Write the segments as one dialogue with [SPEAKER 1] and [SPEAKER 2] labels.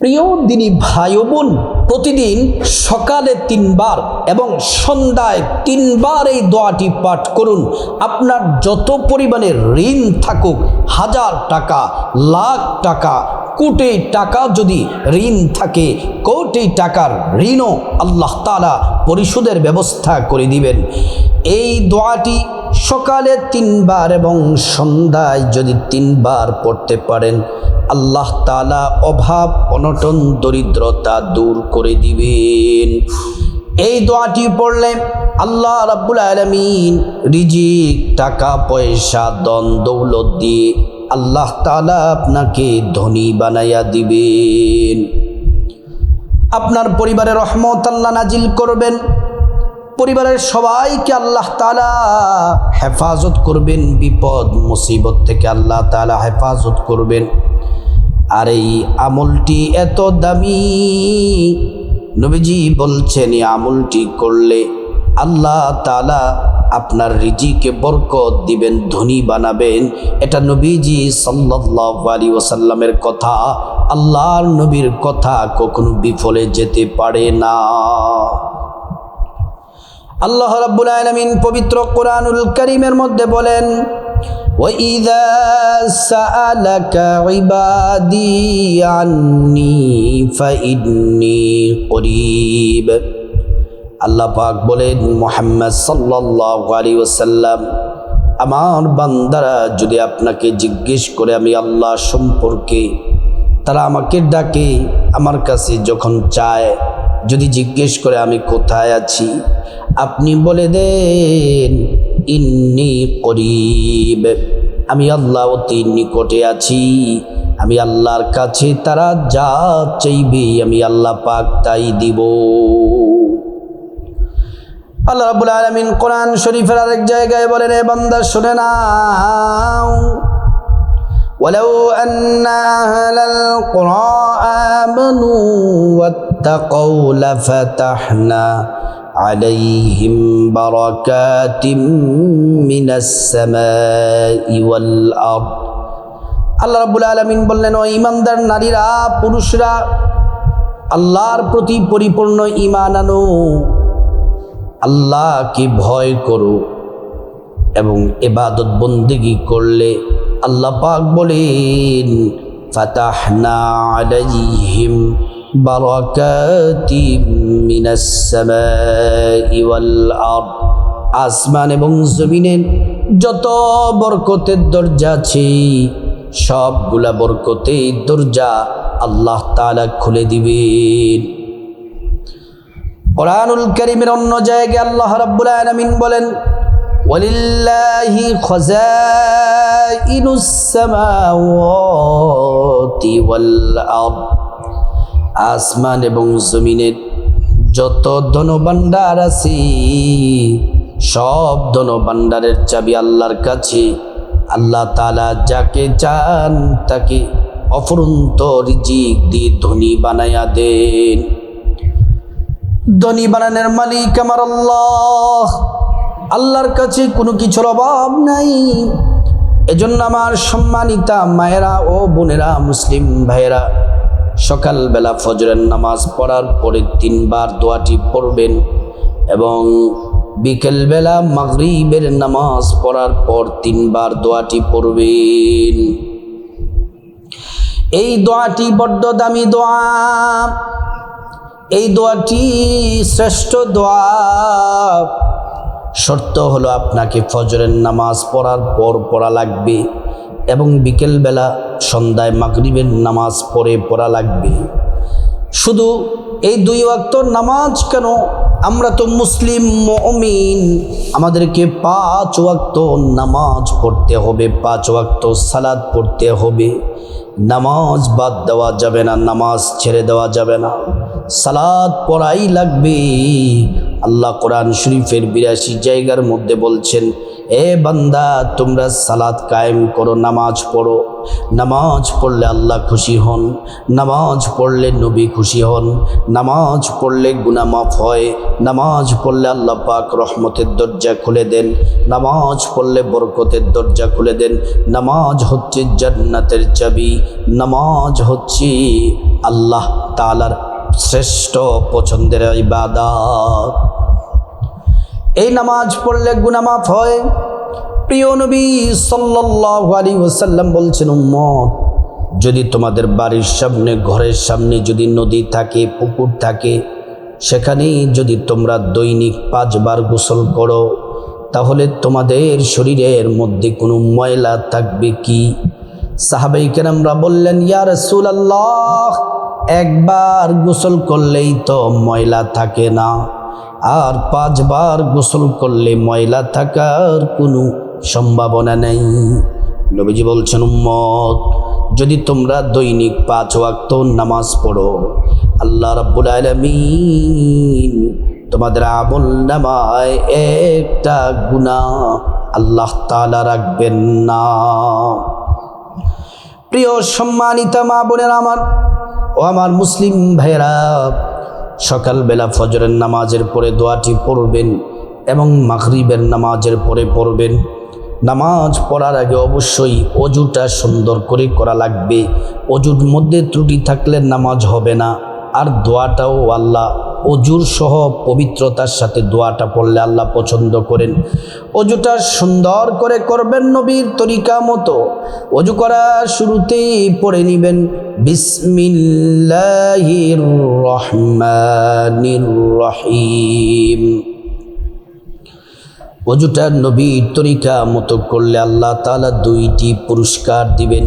[SPEAKER 1] প্রিয় দিনী ভাই ও বোন, প্রতিদিন সকালে 3 বার এবং সন্ধ্যায় 3 বার এই দোয়াটি পাঠ করুন। আপনার যত পরিমাণে ঋণ থাকুক, 1000 টাকা, লাখ টাকা, কোটি টাকা যদি ঋণ থাকে, কোটি টাকার ঋণও আল্লাহ তাআলা পরিশোধের ব্যবস্থা করে দিবেন। এই দোয়াটি সকালে 3 বার এবং সন্ধ্যায় যদি 3 বার পড়তে পারেন, আল্লাহ তাআলা অভাব অনটন দরিদ্রতা দূর করে দিবেন। এই দোয়াটি পড়লে আল্লাহ রাব্বুল আলামিন রিজিক, টাকা পয়সা, ধন দৌলত দিয়ে আল্লাহ তাআলা আপনাকে ধনী বানাইয়া দিবেন। আপনার পরিবারে রহমত আল্লাহ নাজিল করবেন। পরিবারের সবাইকে আল্লাহ তাআলা হেফাজত করবেন, বিপদ মুসিবত থেকে আল্লাহ তাআলা হেফাজত করবেন। আর এই আমলটি এত দামি, নবীজি বলছেন এই আমলটি করলে আল্লাহ তাআলা আপনার রিজিকে বরকত দিবেন, ধনী বানাবেন। এটা নবীজি সাল্লাল্লাহু আলাইহি ওয়াসাল্লামের কথা, আল্লাহর নবীর কথা কখনো বিফলে যেতে পারে না। আল্লাহ রাব্বুল আলামিন পবিত্র কোরআনুল কারীমের মধ্যে বলেন, وَإِذَا سَأَلَكَ عِبَادِي عَنِّي فَإِنِّي قَرِيبٌ। আল্লাহ পাক বলেন, মুহাম্মদ সাল্লাল্লাহু আলাইহি ওয়াসাল্লাম, আমার বান্দারা যদি আপনাকে জিজ্ঞেস করে আমি আল্লাহ সম্পর্কে, তারা আমাকে ডাকে, আমার কাছে যখন চায়, যদি জিজ্ঞেস করে আমি কোথায় আছি, আপনি বলে দেন ইন্নী করিব, আমি আল্লাহ অতি নিকটে আছি। আমি আল্লাহর কাছে তারা যা চাইবে আমি আল্লাহ পাক তাই দিব। আল্লাহ রাব্বুল আলামিন কোরআন শরীফের আরেক জায়গায় বলেন, এ বান্দা শুনে নাও, ওয়ালাউ আন্না আহলাল কুরআ আমানু ওয়াত্তাকাউ লাফাতাহনা আলাইহিম বারাকাতিম মিনাস সামাই ওয়াল আরদ। আল্লাহ রাব্বুল আলামিন বললেন, ও ঈমানদার নারীরা, পুরুষরা, আল্লাহর প্রতি পরিপূর্ণ ঈমান আনো, আল্লাহকে ভয় করো এবং ইবাদত বন্দেগী করলে আল্লাহ পাক বলেন, ফাতাহনা আলাইহিম বারাকাতিম মিনাস সামাই ওয়াল আরদ। আসমান এবং জমিনের যত বরকতের দরজা আছে, সবগুলা বরকতের দরজা আল্লাহ তাআলা খুলে দিবেন। কোরআনুল কারীমের অন্য জায়গায় আল্লাহ রাব্বুল আলামিন বলেন, ওয়ালিল্লাহি খাযাইনুস সামাওয়াতি ওয়াল আরদ। আসমান এবং জমিনের যত ধনভাণ্ডার আছে, সব ধনভাণ্ডারের চাবি আল্লাহর কাছে। আল্লাহ তাআলা যাকে চান তাকে অফুরন্ত রিজিক দিয়ে ধনী বানায়া দেন। ধনী বানানোর মালিক আমার আল্লাহ। আল্লাহর কাছে কোনো কিছুর অভাব নাই। এজন্য আমার সম্মানিতা মায়েরা ও বোনেরা, মুসলিম ভাইয়েরা, সকালবেলা ফজরের নামাজ পড়ার পরে 3 বার দোয়াটি পড়বেন এবং বিকেলবেলা মাগরিবের নামাজ পড়ার পর 3 বার দোয়াটি পড়বেন। এই দোয়াটি বড্ড দামি দোয়া। এই দোয়াটি শ্রেষ্ঠ দোয়া। শর্ত হলো আপনাকে ফজরের নামাজ পড়ার পর পড়া লাগবে এবং বিকেলবেলা সন্ধ্যায় মাগরিবের নামাজ পড়ে পড়া লাগবে। শুধু এই 2 ওয়াক্ত নামাজ কেন, আমরা তো মুসলিম মুমিন, আমাদেরকে 5 ওয়াক্ত নামাজ পড়তে হবে, 5 ওয়াক্ত সালাত পড়তে হবে। নামাজ বাদ দেওয়া যাবে না, নামাজ ছেড়ে দেওয়া যাবে না, সালাত পড়াই লাগবে। আল্লাহ কোরআন শরীফের 82 জায়গার মধ্যে বলছেন, এ বান্দা তোমরা সালাত কায়েম করো, নামাজ পড়ো। নামাজ পড়লে আল্লাহ খুশি হন, নামাজ পড়লে নবী খুশি হন, নামাজ পড়লে গুনাহ মাফ হয়, নামাজ পড়লে আল্লাহ পাক রহমতের দরজা খুলে দেন, নামাজ পড়লে বরকতের দরজা খুলে দেন। নামাজ হচ্ছে জান্নাতের চাবি, নামাজ হচ্ছে আল্লাহ তাআলার শ্রেষ্ঠ পছন্দের ইবাদত। এই নামাজ পড়লে গুনাহ মাফ হয়। প্রিয় নবী সাল্লাল্লাহু আলাইহি ওয়াসাল্লাম বলছেন, উম্মত যদি তোমাদের বাড়ির সামনে, ঘরের সামনে যদি নদী থাকে, পুকুর থাকে, সেখানে যদি তোমরা দৈনিক 5 বার গোসল করো, তাহলে তোমাদের শরীরের মধ্যে কোনো ময়লা থাকবে কি? সাহাবায়ে কেরামরা বললেন, ইয়া রাসূলুল্লাহ, একবার গোসল করলেই তো ময়লা থাকে না, আর 5 বার গোসল করলে ময়লা থাকার কোনো সম্ভাবনা নেই। নবীজি বলছেন, উম্মত যদি তোমরা দৈনিক 5 ওয়াক্ত নামাজ পড়ো, আল্লাহ রাব্বুল আলামিন তোমাদের আমল নামায় একটা গুনাহ আল্লাহ তাআলা রাখবেন না। প্রিয় সম্মানিত মা বোনেরা আমার ও আমার মুসলিম ভাইরা, সকালবেলা ফজরের নামাজের পরে দোয়াটি পড়বেন এবং মাগরিবের নামাজের পরে পড়বেন। নামাজ পড়ার আগে অবশ্যই অজুটা সুন্দর করে করা লাগবে। অজুর মধ্যে ত্রুটি থাকলে নামাজ হবে না। আর দোয়াটাও আল্লাহ অজুর সহ পবিত্রতার সাথে দোয়াটা পড়লে আল্লাহ পছন্দ করেন। অজুটা সুন্দর করে করবেন নবীর তরিকা মতো। অজু করার শুরুতেই পড়ে নেবেন বিসমিল্লাহির রহমানির রহিম। অজুটা নবীর তরিকা মতো করলে আল্লাহ তাআলা 2টি পুরস্কার দিবেন।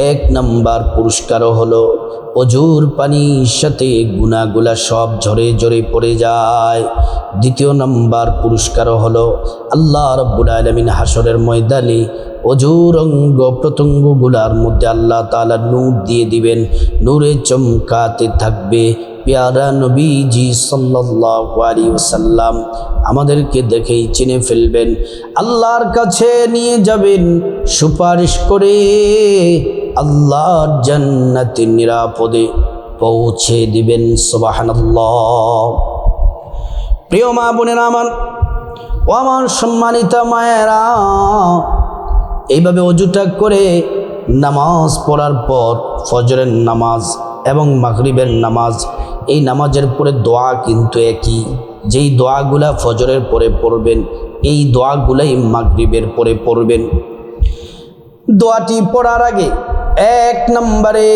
[SPEAKER 1] 1 নম্বর পুরস্কারও হলো অজুর পানির সাথে গুনাহগুলা সব ঝরে ঝরে পড়ে যায়। 2য় নম্বর পুরস্কারও হলো আল্লাহ রাব্বুল আলামিন হাসরের ময়দানে অজুর অঙ্গ প্রত্যঙ্গগুলার মধ্যে আল্লাহ তাআলা নূর দিয়ে দিবেন, নূরে চমকাতে থাকবে। প্যারা নবীজি সাল্লাল্লাহু আলাইহি ওয়াসাল্লাম আমাদেরকে দেখেই চিনে ফেলবেন, আল্লাহর কাছে নিয়ে যাবেন সুপারিশ করে, আল্লাহর জান্নাতে নিরাপদে পৌঁছে দিবেন। সুবহানাল্লাহ। প্রিয় মা বোনেরা আমার ও আমার সম্মানিত মায়েরা, এইভাবে অজুটা করে নামাজ পড়ার পর ফজরের নামাজ এবং মাগরিবের নামাজ, এই নামাজের পরে দোয়া কিন্তু একই। যেই দোয়াগুলা ফজরের পরে পড়বেন, এই দোয়াগুলাই মাগরিবের পরে পড়বেন। দোয়াটি পড়ার আগে 1 নম্বরে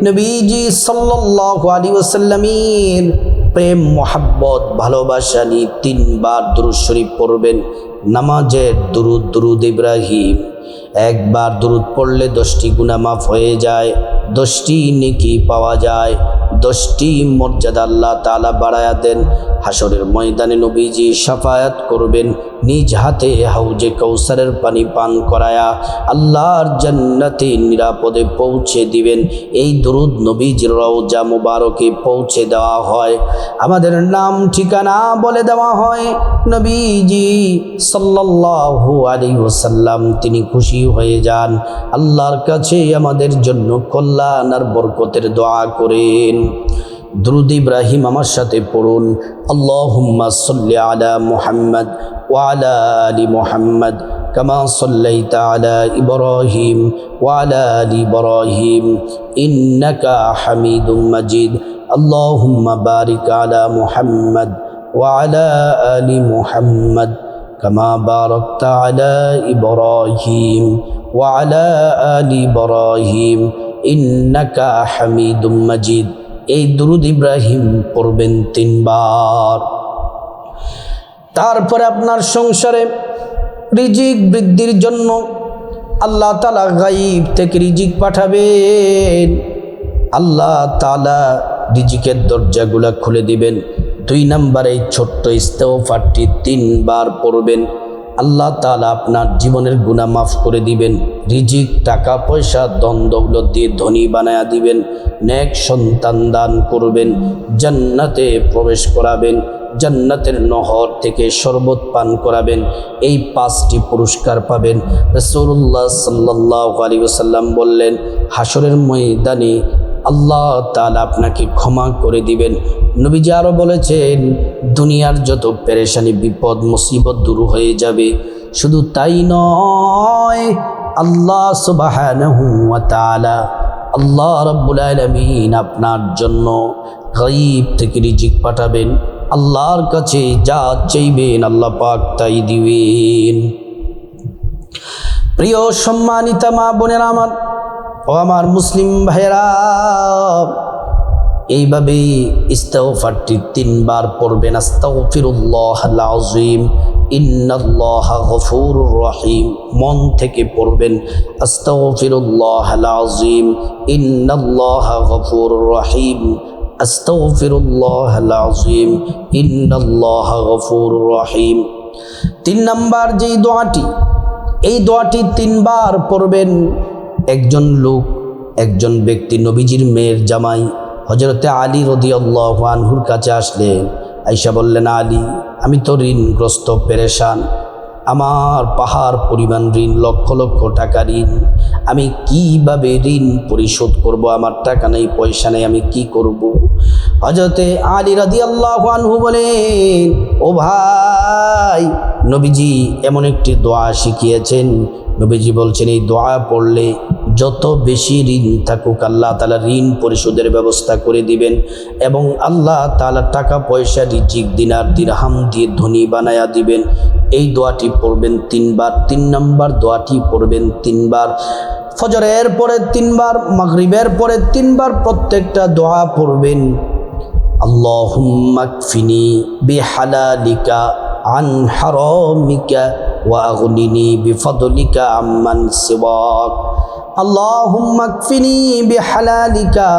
[SPEAKER 1] নবীজি সাল্লাল্লাহু আলাইহি ওয়াসাল্লামের প্রেম মোহাব্বত ভালোবাসা নিয়ে 3 বার দুরূদ শরীফ পড়বেন। নামাজের দুরূদ ইব্রাহিম, 1 বার দুরূদ পড়লে 10টি গুনাহ মাফ হয়ে যায়, 10টি নেকি পাওয়া যায়, 10টি মর্যাদা আল্লাহ তাআলা বাড়ায়া দেন। হাসরের ময়দানে নবীজি শাফায়াত করবেন, নিজ হাতে হাউজে কাউসারের পানি পান করায়া আল্লাহর জান্নাতে নিরাপদে পৌঁছে দিবেন। এই দুরূদ নবীজির রওজা মুবারকে পৌঁছে দেওয়া হয়, আমাদের নাম ঠিকানা বলে দেওয়া হয়। নবীজি সাল্লাল্লাহু আলাইহি ওয়াসাল্লাম তিনি খুশি হয়ে যান, আল্লাহর কাছে আমাদের জন্য কল্যাণ আর বরকতের দোয়া করেন। দুরূদ ইব্রাহিম আমার সাথে পড়ুন, আল্লাহুম্মা সাল্লি আলা মুহাম্মদ ওয়া আলা আলি মুহাম্মদ কামা সাল্লাইতা আলা ইব্রাহিম ওয়া আলা আলি ইব্রাহিম ইন্নাকা হামিদুম মাজিদ। আল্লাহুম্মা বারিক আলা মুহাম্মদ ওয়া আলা আলি মুহাম্মদ কামা বারাকতা আলা ইব্রাহিম ওয়া আলা আলি ইব্রাহিম ইন্নাকা হামিদুম মাজিদ। এই দুরূদ ইব্রাহিম পড়বেন 3 বার। তারপরে আপনার সংসারে রিজিক বৃদ্ধির জন্য আল্লাহ তাআলা গায়ব থেকে রিজিক পাঠাবেন। আল্লাহ তাআলা রিজিকের দরজাগুলা খুলে দিবেন। 2 নম্বরে এই ছোট্ট ইস্তেগফারটি 3 বার পড়বেন। আল্লাহ তাআলা আপনার জীবনের গুনাহ মাফ করে দিবেন, রিজিক টাকা পয়সা ধন দৌলত দিয়ে ধনী বানায়া দিবেন, নেক সন্তান দান করবেন, জান্নাতে প্রবেশ করাবেন। জান্নাতের নহর থেকে শরবত পান করাবেন। এই 5টি পুরস্কার পাবেন। রাসূলুল্লাহ সাল্লাল্লাহু আলাইহি ওয়াসাল্লাম বললেন, হাসরের ময়দানে আল্লাহ তাআলা আপনাকে ক্ষমা করে দিবেন। নবীজি আরও বলেছেন, দুনিয়ার যত পেরেশানি বিপদ মুসিবত দূর হয়ে যাবে। শুধু তাই নয়, আল্লাহ সুবহানাহু ওয়া তাআলা আল্লাহ রাব্বুল আলামিন আপনার জন্য গায়ব থেকে রিজিক পাঠাবেন। আল্লাহর কাছে যা চাইবেন আল্লাহ পাক তাই দিবেন। প্রিয় সম্মানিতা মা বোনেরা আমার ও আমার মুসলিম ভাইয়েরা, এইভাবে ইস্তিগফারটি 3 বার পড়বেন। আস্তাগফিরুল্লাহাল আযীম ইন্নাল্লাহা গফুরুর রহিম। মন থেকে পড়বেন আস্তাগফিরুল্লাহাল আযীম ইন্নাল্লাহা গফুরুর রহিম। আস্তাগফিরুল্লাহাল আযীম ইন্নাল্লাহা গফুরুর রহিম। 3 নাম্বার যেই দোয়াটি, এই দোয়াটি 3 বার পড়বেন। একজন ব্যক্তি নবীজির মেয়ের জামাই হযরতে আলী রাদিয়াল্লাহু আনহুর কাছে আসলেন। আয়েশা বললেন, আলী, আমি তো ঋণগ্রস্ত, পেরেশান, আমার পাহাড় পরিমাণ ঋণ, লক্ষ লক্ষ টাকা ঋণ, আমি কিভাবে ঋণ পরিশোধ করব? আমার টাকা নেই, পয়সা নেই, আমি কি করব? হযরতে আলী রাদিয়াল্লাহু আনহু বলেন, ও ভাই, নবীজি এমন একটি দোয়া শিখিয়েছেন। নবীজি বলছেন, এই দোয়া পড়লে যত বেশি ঋণ থাকুক আল্লাহ তাআলা ঋণ পরিশোধের ব্যবস্থা করে দিবেন এবং আল্লাহ তাআলা টাকা পয়সা রিজিক দিনার দিরহাম দিয়ে ধনী বানায়া দিবেন। এই দোয়াটি পড়বেন 3 বার। 3 নম্বর দোয়াটি পড়বেন 3 বার। ফজরের পরে 3 বার, মাগরিবের পরে 3 বার প্রত্যেকটা দোয়া পড়বেন। আল্লাহুম্মা কফিনি বিহালালিকা আন হারামিকা ওয়া আগনিনি বিফদলিকা আম্মান সিওয়াক। আল্লাহুম্মা কফিনি বিহালালিকা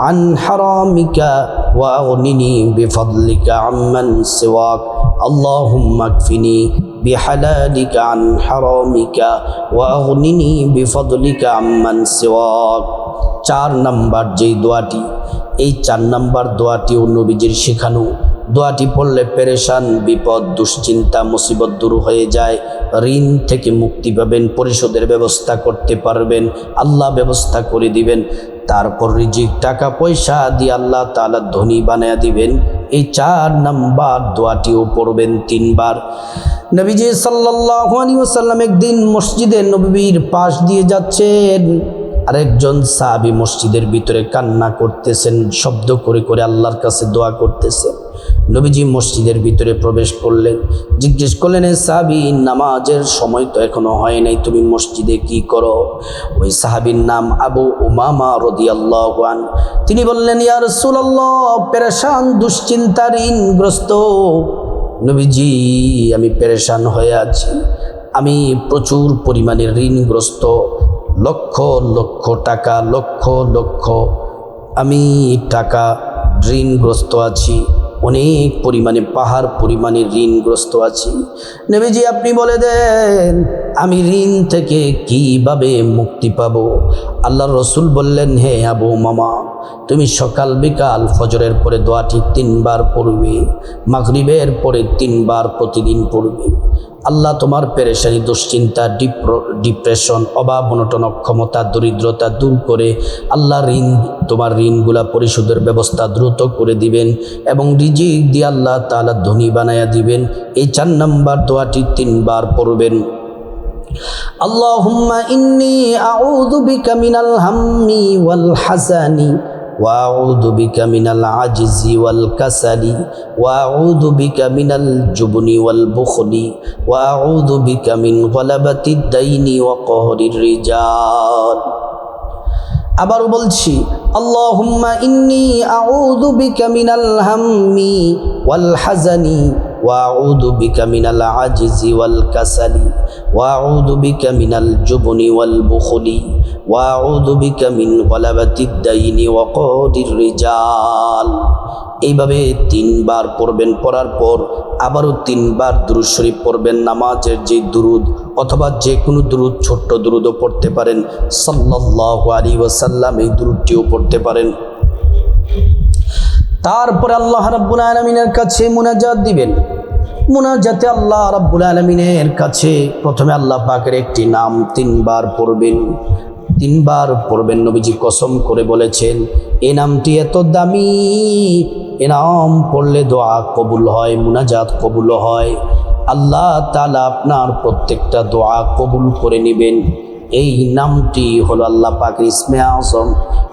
[SPEAKER 1] আন হারামিকা ওয়া আগনিনি বিফদলিকা আম্মান সিওয়াক। আল্লাহুম্মা কফিনি বিহালালিকা আন হারামিকা ওয়া আগনিনি বিফদলিকা আম্মান সিওয়াক। 4 নাম্বার যেই দোয়াটি, এই 4 নাম্বার দোয়াটিও নবীজির শেখানো। দোয়াটি পড়লে পেরেশান, বিপদ, দুশ্চিন্তা, মুসিবত দূর হয়ে যায়। ঋণ থেকে মুক্তি পাবেন, পরিশোধের ব্যবস্থা করতে পারবেন, আল্লাহ ব্যবস্থা করে দিবেন। তারপর রিজিক, টাকা পয়সা দিয়ে আল্লাহ তাআলা ধনী বানায়া দিবেন। এই 4 নাম্বার দোয়াটিও পড়বেন 3 বার। নবীজি সাল্লাল্লাহু আলাইহি ওয়াসাল্লাম একদিন মসজিদে নববীর পাশ দিয়ে যাচ্ছেন। আরেকজন সাহাবী মসজিদের ভিতরে কান্না করতেছেন, শব্দ করে করে আল্লাহর কাছে দোয়া করতেছেন। নবীজি মসজিদের ভিতরে প্রবেশ করলেন, জিজ্ঞেস করলেন, এ সাহাবী, নামাজের সময় তো এখনো হয় নাই, তুমি মসজিদে কি করো? ওই সাহাবীর নাম আবু উমামা রাদিয়াল্লাহু আনহু। তিনি বললেন, ইয়া রাসূলুল্লাহ, পেরেশান, দুশ্চিন্তা, ঋণগ্রস্ত। নবীজি, আমি পেরেশান হয়ে আছি, আমি প্রচুর পরিমাণে ঋণগ্রস্ত, লক্ষ লক্ষ টাকা, লক্ষ লক্ষ আমি টাকা ঋণগ্রস্ত আছি, অনেক পরিমাণে, পাহাড় পরিমাণে ঋণগ্রস্ত আছি। নবীজি, আপনি বলে দেন আমি ঋণ থেকে কিভাবে মুক্তি পাব? আল্লাহর রাসূল বললেন, হে আবু মামা, তুমি সকাল বিকাল ফজরের পরে দোয়াটি 3 বার পড়বে, মাগরিবের পরে 3 বার প্রতিদিন পড়বে। আল্লাহ তোমার পেরেশানি, দুশ্চিন্তা, ডিপ্রেশন, অভাব অনটন, অক্ষমতা, দরিদ্রতা দূর করে আল্লাহ তোমার ঋণগুলা পরিশোধের ব্যবস্থা দ্রুত করে দিবেন এবং রিজিক দিয়ে আল্লাহ তাআলা ধনী বানায়া দিবেন। এই 4 নাম্বার দোয়াটি 3 বার পড়বেন। আল্লাহুম্মা ইন্নী আউযু বিকা মিনাল হাম্মি ওয়াল হাসানি وأعوذ بك من العجز والكسل وأعوذ بك من الجبن والبخل وأعوذ بك من غلبة الدين وقهر الرجال। আবারও বলছি, আল্লাহুম্মা ইন্নী আউযু বিকা মিনাল হাম্মি ওয়াল হাজানি ওয়াউযু বিকা মিনাল আজিজি ওয়াল কাসালি ওয়াউযু বিকা মিনাল জুবনি ওয়াল বুখলি ওয়াউযু বিকা মিন গলাবাতিদ দাইনি ওয়া কাহরির রিজাল। এইভাবে 3 বার পড়বেন। পড়ার পর আবারও 3 বার দুরূদ শরীফ পড়বেন। নামাজের যে দুরূদ অথবা যে কোনো দুরূদ, ছোট্ট দুরূদও পড়তে পারেন, সাল্লাল্লাহু আলাইহি ওয়াসাল্লাম এই দুরূদটিও পড়তে পারেন। তারপরে আল্লাহ রাব্বুল আলামিনের কাছে মুনাজাত দিবেন। মুনাজাতে আল্লাহ রাব্বুল আলামিনের কাছে প্রথমে আল্লাহ পাকের একটি নাম 3 বার পড়বেন। 3 বার পড়বেন। নবীজি কসম করে বলেছেন, এই নামটি এত দামি, এ নাম পড়লে দোয়া কবুল হয়, মুনাজাত কবুল হয়। আল্লাহ তাআলা আপনার প্রত্যেকটা দোয়া কবুল করে নেবেন। এই নামটি হলো আল্লাহ পাকের ইসমে আযম।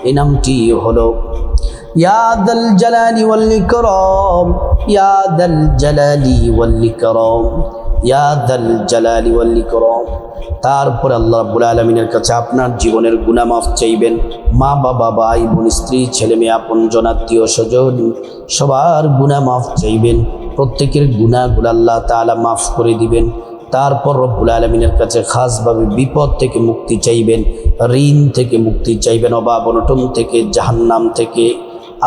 [SPEAKER 1] এই নামটি হলো ইয়া দাল জালালি ওয়াল ইকরাম, ইয়া দাল জালালি ওয়াল ইকরাম, ইয়া দাল জালালি ওয়াল ইকরাম। তারপর আল্লাহ রাব্বুল আলামিনের কাছে আপনার জীবনের গুনাহ মাফ চাইবেন। মা বাবা, ভাই বোন, স্ত্রী, ছেলে মেয়ে, আপনজন, আত্মীয় স্বজন সবার গুনাহ মাফ চাইবেন। প্রত্যেকের গুনাহগুলো আল্লাহ তাআলা মাফ করে দিবেন। তারপর রব্বুল আলামিনের কাছে খাসভাবে বিপদ থেকে মুক্তি চাইবেন, ঋণ থেকে মুক্তি চাইবেন, অভাব অনটন থেকে, জাহান্নাম থেকে,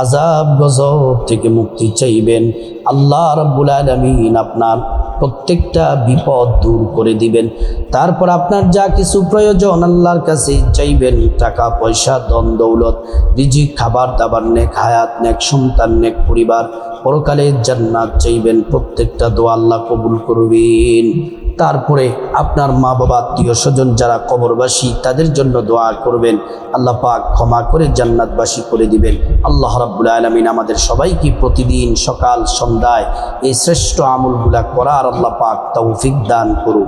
[SPEAKER 1] আযাব গজব থেকে মুক্তি চাইবেন। আল্লাহ রাব্বুল আলামিন আপনার প্রত্যেকটা বিপদ দূর করে দিবেন। তারপর আপনার যা কিছু প্রয়োজন আল্লাহর কাছে চাইবেন, টাকা পয়সা, ধন দৌলত, রিজিক, খাবার দাবার, নেক হায়াত, নেক সন্তান, নেক পরিবার, পরকালের জান্নাত চাইবেন। প্রত্যেকটা দোয়া আল্লাহ কবুল করবেন। তারপরে আপনার মা বাবা, আত্মীয় স্বজন যারা কবরবাসী তাদের জন্য দোয়া করবেন, আল্লাহ পাক ক্ষমা করে জান্নাতবাসী করে দিবেন। আল্লাহ রাব্বুল আলামিন আমাদের সবাইকে প্রতিদিন সকাল সন্ধ্যায় এই শ্রেষ্ঠ আমলগুলা করার আল্লাহ পাক তৌফিক দান করুন।